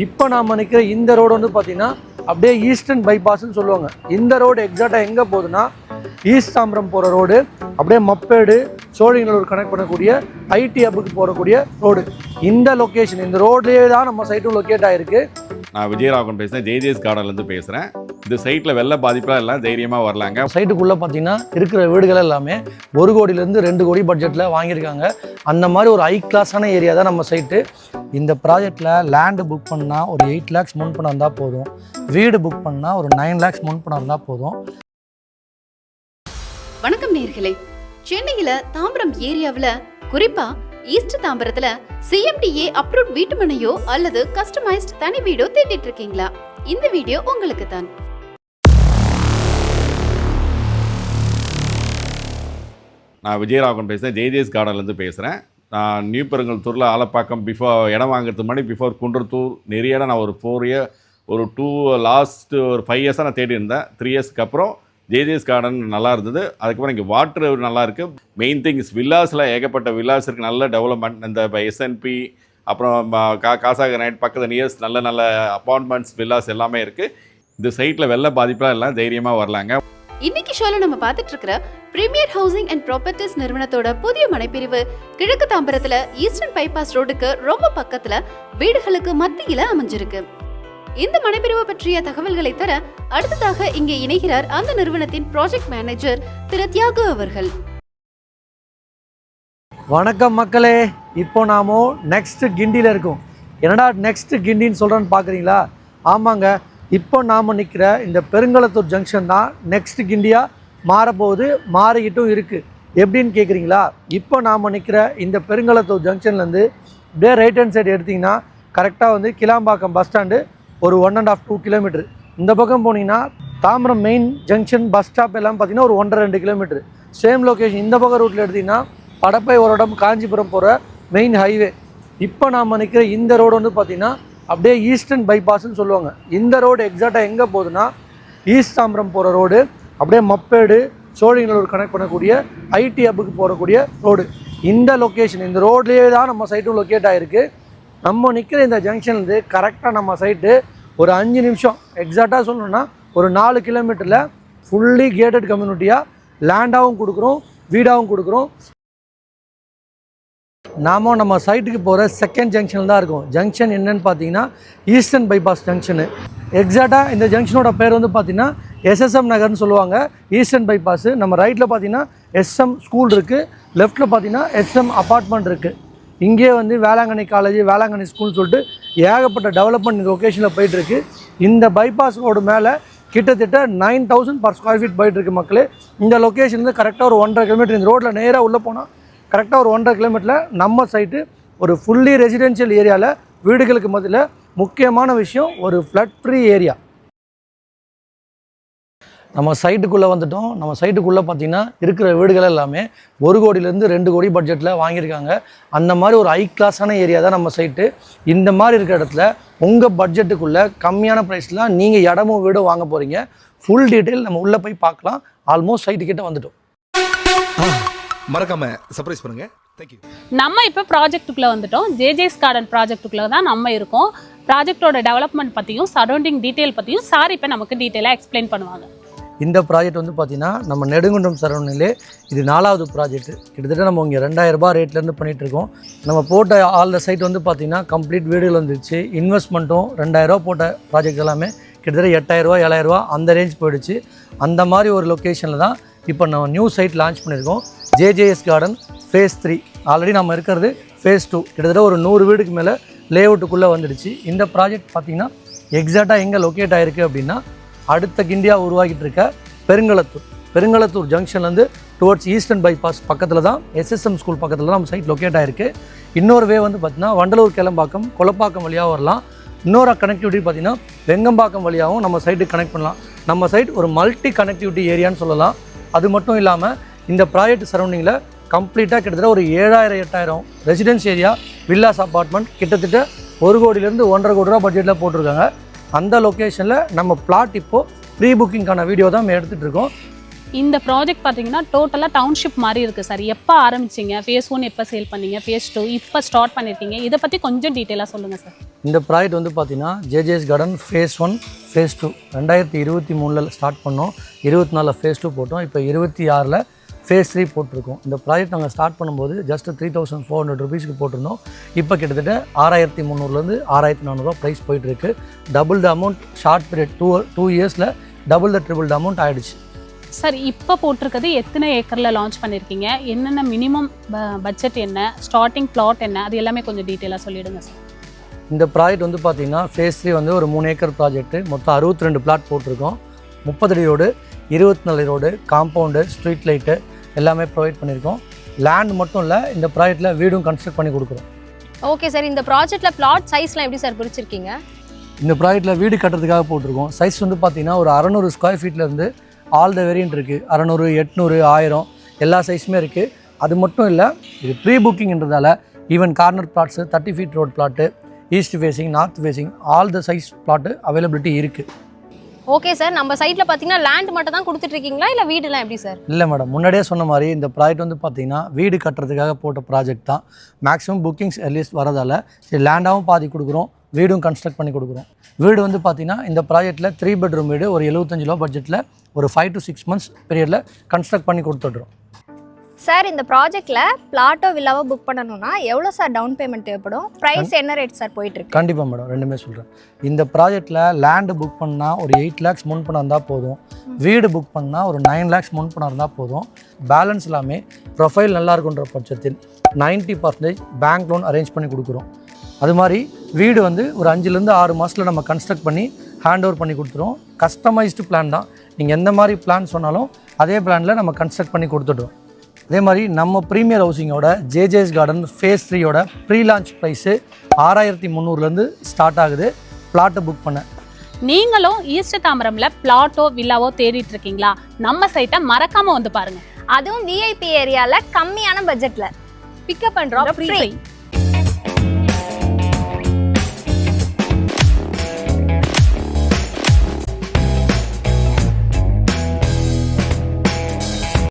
இப்போ நாம் நிற்கிற இந்த ரோடு வந்து பார்த்திங்கன்னா அப்படியே ஈஸ்டர்ன் பைபாஸ்ன்னு சொல்லுவாங்க. இந்த ரோடு எக்ஸாக்டாக எங்கே போகுதுன்னா ஈஸ்ட் தாம்பரம் போகிற ரோடு, அப்படியே மப்பேடு சோழிங்கநல்லூர் கனெக்ட் பண்ணக்கூடிய ஐடி ஹப்புக்கு போகக்கூடிய ரோடு. இந்த லொக்கேஷன், இந்த ரோட்லேயே தான் நம்ம சைட்டும் லொக்கேட் ஆகிருக்கு. நான் விஜயராகவன் பேசுகிறேன், ஜேஜேஎஸ் கார்டன்லேருந்து பேசுகிறேன். இந்த சைட்டில் வெள்ள பாதிப்பெலாம் எல்லாம் தைரியமாக வரலாங்க. சைட்டுக்குள்ளே பார்த்தீங்கன்னா இருக்கிற வீடுகள் எல்லாமே 1 கோடியிலேருந்து 2 கோடி பட்ஜெட்டில் வாங்கியிருக்காங்க. அந்த மாதிரி ஒரு ஹை கிளாஸான ஏரியா தான் நம்ம சைட்டு. இந்த ப்ராஜெக்டில் லேண்டு புக் பண்ணால் ஒரு 8 lakhs முன் பணம் இருந்தால் போதும், வீடு புக் பண்ணால் ஒரு 9 lakhs முன் பணம் இருந்தால் போதும். வணக்கம் நேயர்களே, சென்னையில தாம்பரம் ஏரியாவில் குறிப்பா ஈஸ்ட் தாம்பரத்துல CMDA அப்ரூவ்ட் வீட்டுமனையோ அல்லது கஸ்டமைஸ்ட் தனி வீடோ தேடிட்டு இருக்கீங்களா? இந்த வீடியோ உங்களுக்கு தான். நான் விஜயராகவன் பேசுகிறேன், ஜேஜேஎஸ் கார்டன்லேருந்து பேசுகிறேன். நான் நியூ பெருங்கல்தூரில் ஆலப்பாக்கம் பிஃபோர் இடம் வாங்குறதுக்கு முன்னாடி பிஃபோர் குன்றத்தூர் நிறைய இடம் நான் ஒரு 5 இயர்ஸாக நான் தேடி இருந்தேன். 3 இயர்ஸ்க்கு அப்புறம் ஜேஜேஎஸ் கார்டன் நல்லா இருந்தது. அதுக்கப்புறம் இங்கே வாட்ரு நல்லா இருக்குது. மெயின் திங்ஸ் வில்லாஸில் ஏகப்பட்ட வில்லாஸ் இருக்குது, நல்ல டெவலப்மெண்ட். இந்த SNP அப்புறம் காசாக நைட் பக்கத்து நியர்ஸ் நல்ல அப்பார்ட்மெண்ட்ஸ் வில்லாஸ் எல்லாமே இருக்குது. இந்த சைட்டில் வெள்ள பாதிப்பெலாம் எல்லாம் தைரியமாக வரலாங்க. இன்னைக்கு ஷோல நம்ம பார்த்துட்டு இருக்கிற பிரீமியர் ஹவுசிங் அண்ட் ப்ராப்பர்ட்டிஸ் நிறுவனத்தோட புதிய மனைப்பிரிவு கிழக்கு தாம்பரத்துல ஈஸ்டர்ன் பைபாஸ் ரோடுக்கு ரொம்ப பக்கத்துல வீடுகளுக்கு மத்தியில அமைஞ்சிருக்கு. இந்த மனைப்பிரிவு பற்றிய தகவல்களை தர அடுத்ததாக இங்கே இணைகிறார் அந்த நிறுவனத்தின் ப்ராஜெக்ட் மேனேஜர் திரு தியாகு அவர்கள். வணக்கம் மக்களே, இப்போ நாம நெக்ஸ்ட் கிண்டியில் இருக்கோம். என்னடா நெக்ஸ்ட் கிண்டின்னு சொல்கிறேன்னு பார்க்குறீங்களா? ஆமாங்க, இப்போ நாம் நிற்கிற இந்த பெருங்களத்தூர் ஜங்ஷன் தான் நெக்ஸ்ட் கிண்டியாக மாறப்போகுது, மாறிக்கிட்டும் இருக்குது. எப்படின்னு கேட்குறீங்களா? இப்போ நாம் நிற்கிற இந்த பெருங்களத்தூர் ஜங்ஷன்லேருந்து அப்படியே ரைட் ஹேண்ட் சைடு எடுத்திங்கன்னா கரெக்டாக வந்து கிளாம்பாக்கம் பஸ் ஸ்டாண்டு ஒரு 1.5-2 கிலோமீட்டர். இந்த பக்கம் போனீங்கன்னா Tambaram main junction bus stop எல்லாம் பார்த்தீங்கன்னா ஒரு 1.5-2 கிலோமீட்டர். Same location. இந்த பக்கம் ரூட்டில் எடுத்திங்கன்னா படப்பை ஒரு இடம் காஞ்சிபுரம் போகிற மெயின் ஹைவே. இப்போ நாம் நிற்கிற இந்த ரோடு வந்து பார்த்திங்கன்னா அப்படியே ஈஸ்டர்ன் பைபாஸ்ன்னு சொல்லுவாங்க. இந்த ரோடு எக்ஸாக்டாக எங்கே போகுதுன்னா ஈஸ்ட் தாம்பரம் போகிற ரோடு, அப்படியே மப்பேடு சோழிங்கநல்லூர் கனெக்ட் பண்ணக்கூடிய ஐடி ஹப்புக்கு போகக்கூடிய ரோடு. இந்த லொக்கேஷன், இந்த ரோட்லேயே தான் நம்ம சைட்டும் லொக்கேட் ஆகிருக்கு. நம்ம நிற்கிற இந்த ஜங்ஷன்லேருந்து கரெக்டாக நம்ம சைட்டு ஒரு 5 நிமிஷம், எக்ஸாக்டாக சொல்லணுன்னா ஒரு 4 கிலோமீட்டரில் ஃபுல்லி கேட்டட் கம்யூனிட்டியாக லேண்டாகவும் கொடுக்குறோம், வீடாகவும் கொடுக்குறோம். நம்ம சைட்டுக்கு போகிற செகண்ட் ஜங்ஷனில் தான் இருக்கும். ஜங்ஷன் என்னன்னு பார்த்தீங்கன்னா ஈஸ்டர்ன் பைபாஸ் ஜங்ஷனு. எக்ஸாக்டாக இந்த ஜங்ஷனோட பேர் வந்து பார்த்திங்கன்னா SSM நகர்னு சொல்லுவாங்க. Eastern bypass. நம்ம ரைட்டில் பார்த்தீங்கன்னா SM ஸ்கூல் இருக்குது, லெஃப்ட்டில் பார்த்தீங்கன்னா SM அப்பார்ட்மெண்ட் இருக்குது. இங்கே வந்து வேளாங்கண்ணி காலேஜ், வேளாங்கண்ணி ஸ்கூல்னு சொல்லிட்டு ஏகப்பட்ட டெவலப்மெண்ட் இந்த லொக்கேஷனில் போயிட்டுருக்கு. இந்த பைபாஸ் ரோடு மேலே கிட்டத்தட்ட 9,000 per square feet போயிட்டுருக்கு மக்களே. இந்த லொக்கேஷன்லேருந்து கரெக்டாக ஒரு 1.5 கிலோமீட்டர், இந்த ரோட்டில் நேராக உள்ளே போனால் கரெக்டாக ஒரு 1.5 கிலோமீட்டரில் நம்ம சைட்டு ஒரு ஃபுல்லி ரெசிடென்ஷியல் ஏரியாவில் வீடுகளுக்கு மத்தியில் முக்கியமான விஷயம் ஒரு ஃப்ளட் ஃப்ரீ ஏரியா. நம்ம சைட்டுக்குள்ளே வந்துட்டோம். நம்ம சைட்டுக்குள்ளே பார்த்திங்கன்னா இருக்கிற வீடுகள் எல்லாமே 1 கோடியிலேருந்து 2 கோடி பட்ஜெட்டில் வாங்கியிருக்காங்க. அந்த மாதிரி ஒரு ஹை கிளாஸான ஏரியா தான் நம்ம சைட்டு. இந்த மாதிரி இருக்கிற இடத்துல உங்கள் பட்ஜெட்டுக்குள்ளே கம்மியான ப்ரைஸில் நீங்கள் இடமும் வீடும் வாங்க போகிறீங்க. ஃபுல் டீட்டெயில் நம்ம உள்ளே போய் பார்க்கலாம். ஆல்மோஸ்ட் சைட்டுக்கிட்ட வந்துட்டோம். மறக்காம சர்ப்ரைஸ் பண்ணுங்க. தேங்க்யூ. நம்ம இப்போ ப்ராஜெக்ட்டுக்குள்ளே வந்துட்டோம். ஜேஜேஎஸ் கார்டன் ப்ராஜெக்ட்டுக்குள்ளே தான் நம்ம இருக்கோம். ப்ராஜெக்டோட டெவலப்மெண்ட் பற்றியும் சரௌண்டிங் டீட்டெயில் பற்றியும் சார் இப்போ நமக்கு டீட்டெயிலாக எக்ஸ்பிளைன் பண்ணுவாங்க. இந்த ப்ராஜெக்ட் வந்து பார்த்திங்கன்னா நம்ம நெடுங்குன்றம் சரௌண்டிங்லே இது 4வது ப்ராஜெக்ட். கிட்டத்தட்ட நம்ம இங்கே 2000 ரூபாய் ரேட்லேருந்து பண்ணிகிட்ருக்கோம். நம்ம போட்ட ஆல் த சைட் வந்து பார்த்திங்கன்னா கம்ப்ளீட் வீடுகள் வந்துருச்சு. இன்வெஸ்ட்மெண்ட்டும் 2000 ரூபா போட்ட ப்ராஜெக்ட் எல்லாமே கிட்டத்தட்ட 8000 ரூபா 7000 ரூபா அந்த ரேஞ்ச் போயிடுச்சு. அந்த மாதிரி ஒரு லொக்கேஷனில் தான் இப்போ நம்ம நியூ சைட் லான்ச் பண்ணியிருக்கோம். ஜேஜேஎஸ் கார்டன் ஃபேஸ் 3. ஆல்ரெடி நம்ம இருக்கிறது ஃபேஸ் 2. கிட்டத்தட்ட ஒரு 100 வீடுக்கு மேலே லேஅவுட்டுக்குள்ளே வந்துடுச்சு. இந்த ப்ராஜெக்ட் பார்த்திங்கன்னா எக்ஸாக்டாக எங்கே லொக்கேட் ஆகிருக்கு அப்படின்னா அடுத்த கிண்டியாக உருவாக்கிட்டு இருக்க பெருங்களத்தூர் ஜங்ஷன்லேருந்து டுவர்ட்ஸ் ஈஸ்டர்ன் பைபாஸ் பக்கத்தில் தான் SSM ஸ்கூல் பக்கத்தில் தான் நம்ம சைட் லொக்கேட் ஆகிருக்கு. இன்னொரு வே வந்து பார்த்திங்கன்னா வண்டலூர் கிளம்பாக்கம் கொலப்பாக்கம் வழியாக வரலாம். இன்னொரு கனெக்டிவிட்டி பார்த்திங்கன்னா வெங்கம்பாக்கம் வழியாகவும் நம்ம சைட்டுக்கு கனெக்ட் பண்ணலாம். நம்ம சைட் ஒரு மல்டி கனெக்டிவிட்டி ஏரியான்னு சொல்லலாம். அது மட்டும் இல்லாமல் இந்த ப்ராஜெக்ட் சரௌண்டிங்கில் கம்ப்ளீட்டாக கிட்டத்தட்ட ஒரு 7000-8000 ரெசிடென்ஸ் ஏரியா வில்லாஸ் அப்பார்ட்மெண்ட் கிட்டத்தட்ட 1 கோடியிலேருந்து 1.5 கோடி ரூபா பட்ஜெட்டில் போட்டிருக்காங்க. அந்த லொக்கேஷனில் நம்ம பிளாட் இப்போது ப்ரீ புக்கிங்கான வீடியோ தான் நம்ம எடுத்துகிட்டு இருக்கோம். இந்த ப்ராஜெக்ட் பார்த்தீங்கன்னா டோட்டலாக டவுன்ஷிப் மாதிரி இருக்குது சார். எப்போ ஆரம்பிச்சிங்க, ஃபேஸ் 1 எப்போ சேல் பண்ணீங்க, ஃபேஸ் 2 இப்போ ஸ்டார்ட் பண்ணியிருக்கீங்க, இதை பற்றி கொஞ்சம் டீட்டெயிலாக சொல்லுங்கள் சார். இந்த ப்ராஜெக்ட் வந்து பார்த்தீங்கன்னா ஜேஜேஎஸ் கார்டன் ஃபேஸ் 1 ஃபேஸ் 2 2023 ஸ்டார்ட் பண்ணோம். 24 ஃபேஸ் 2 போட்டோம். இப்போ 26 ஃபேஸ் 3 போட்டிருக்கோம். இந்த ப்ராஜெக்ட் நாங்கள் ஸ்டார்ட் பண்ணும்போது ஜஸ்ட் 3400 ருபீஸ்க்கு போட்டிருந்தோம். இப்போ கிட்டத்தட்ட 6300 6400 ப்ரைஸ் போயிட்டுருக்கு. Double the amount short period 2 இயர்ஸில் double the triple the amount ஆகிடுச்சு. சார் இப்போ போட்டிருக்கிறது எத்தனை ஏக்கரில் லான்ச் பண்ணியிருக்கீங்க, என்னென்ன மினிமம் பட்ஜெட் என்ன, ஸ்டார்டிங் பிளாட் என்ன, அது எல்லாமே கொஞ்சம் டீட்டெயிலாக சொல்லிவிடுங்க சார். இந்த ப்ராஜெக்ட் வந்து பார்த்திங்கன்னா ஃபேஸ் 3 வந்து ஒரு 3 ஏக்கர் ப்ராஜெக்ட்டு. மொத்தம் 62 பிளாட் போட்டிருக்கோம். 30 அடி road, 24 road, compound, street light எல்லாமே ப்ரொவைட் பண்ணியிருக்கோம். லேண்ட் மட்டும் இல்லை, இந்த ப்ராஜெக்ட்டில் வீடும் கன்ஸ்ட்ரக்ட் பண்ணி கொடுக்குறோம். ஓகே சார், இந்த ப்ராஜெக்ட்டில் பிளாட் சைஸ்லாம் எப்படி சார் பிரிச்சிருக்கீங்க? இந்த ப்ராஜெக்ட்டில் வீடு கட்டுறதுக்காக போட்டிருக்கோம். சைஸ் வந்து பார்த்திங்கன்னா ஒரு 600 ஸ்கொயர் ஃபீட்லேருந்து ஆல் த வேரியன்ட் இருக்குது. 600, 800, 1000 எல்லா சைஸுமே இருக்குது. அது மட்டும் இல்லை, இது ப்ரீ புக்கிங்ன்றதால even corner plots, 30 feet road plot, east facing, north facing all the size plot availability இருக்குது. ஓகே சார், நம்ம சைட்டில் பார்த்தீங்கன்னா லேண்ட் மட்டும் தான் கொடுத்துட்ருக்கீங்களா இல்லை வீடுலாம் எப்படி சார்? இல்லை மேடம், முன்னாடியே சொன்ன மாதிரி இந்த ப்ராஜெக்ட் வந்து பார்த்திங்கன்னா வீடு கட்டுறதுக்காக போட்ட ப்ராஜெக்ட் தான். மேக்ஸிமம் புக்கிங்ஸ் எர்லியஸ்ட் வரதால் சரி லேண்டாகவும் பாதி கொடுக்குறோம், வீடும் கன்ஸ்ட்ரக்ட் பண்ணி கொடுக்குறோம். வீடு வந்து பார்த்திங்கன்னா இந்த ப்ராஜெக்ட்டில் 3 பெட்ரூம் வீடு ஒரு 75 லட்சம் பட்ஜெட்டில் ஒரு 5 to 6 months பீரியடில் கன்ஸ்ட்ரக்ட் பண்ணி கொடுத்துட்றோம். சார், இந்த ப்ராஜெக்ட்டில் பிளாட்டோ வில்லாவோ புக் பண்ணணும்னா எவ்வளோ சார் டவுன் பேமெண்ட் தேவைப்படும்? ப்ரைஸ் என்ன ரேட் சார் போயிட்டுருக்கு? கண்டிப்பாக மேடம், ரெண்டுமே சொல்கிறேன். இந்த ப்ராஜெக்ட்டில் லேண்டு புக் பண்ணால் ஒரு 8 lakhs முன் பணம் இருந்தால் போதும். வீடு புக் பண்ணால் ஒரு 9 lakhs முன் பணம் இருந்தால் போதும். பேலன்ஸ் எல்லாமே ப்ரொஃபைல் நல்லா இருக்குன்ற பட்சத்தில் 90% பேங்க் லோன் அரேஞ்ச் பண்ணி கொடுக்குறோம். அது மாதிரி வீடு வந்து ஒரு 5 to 6 மாதத்தில் நம்ம கன்ஸ்ட்ரக்ட் பண்ணி ஹேண்ட் ஓவர் பண்ணி கொடுத்துருவோம். கஸ்டமைஸ்டு பிளான் தான். நீங்கள் எந்த மாதிரி பிளான் சொன்னாலும் அதே பிளானில் நம்ம கன்ஸ்ட்ரக்ட் பண்ணி கொடுத்துடுறோம். அதே மாதிரி நம்ம ப்ரீமியர் ஹவுசிங்கோட ஜேஜேஎஸ் கார்டன் ஃபேஸ் 3யோட ப்ரீ லான்ச் ப்ரைஸு 6300 ஸ்டார்ட் ஆகுது பிளாட்டை புக் பண்ண. நீங்களும் ஈஸ்ட் தாம்பரம்ல பிளாட்டோ வில்லாவோ தேடிட்டு இருக்கீங்களா? நம்ம சைட்டை மறக்காம வந்து பாருங்க. அதுவும் விஐபி ஏரியாவில் கம்மியான பட்ஜெட்டில் பிக்கப் பண்ணுறோம் ஃப்ரீ.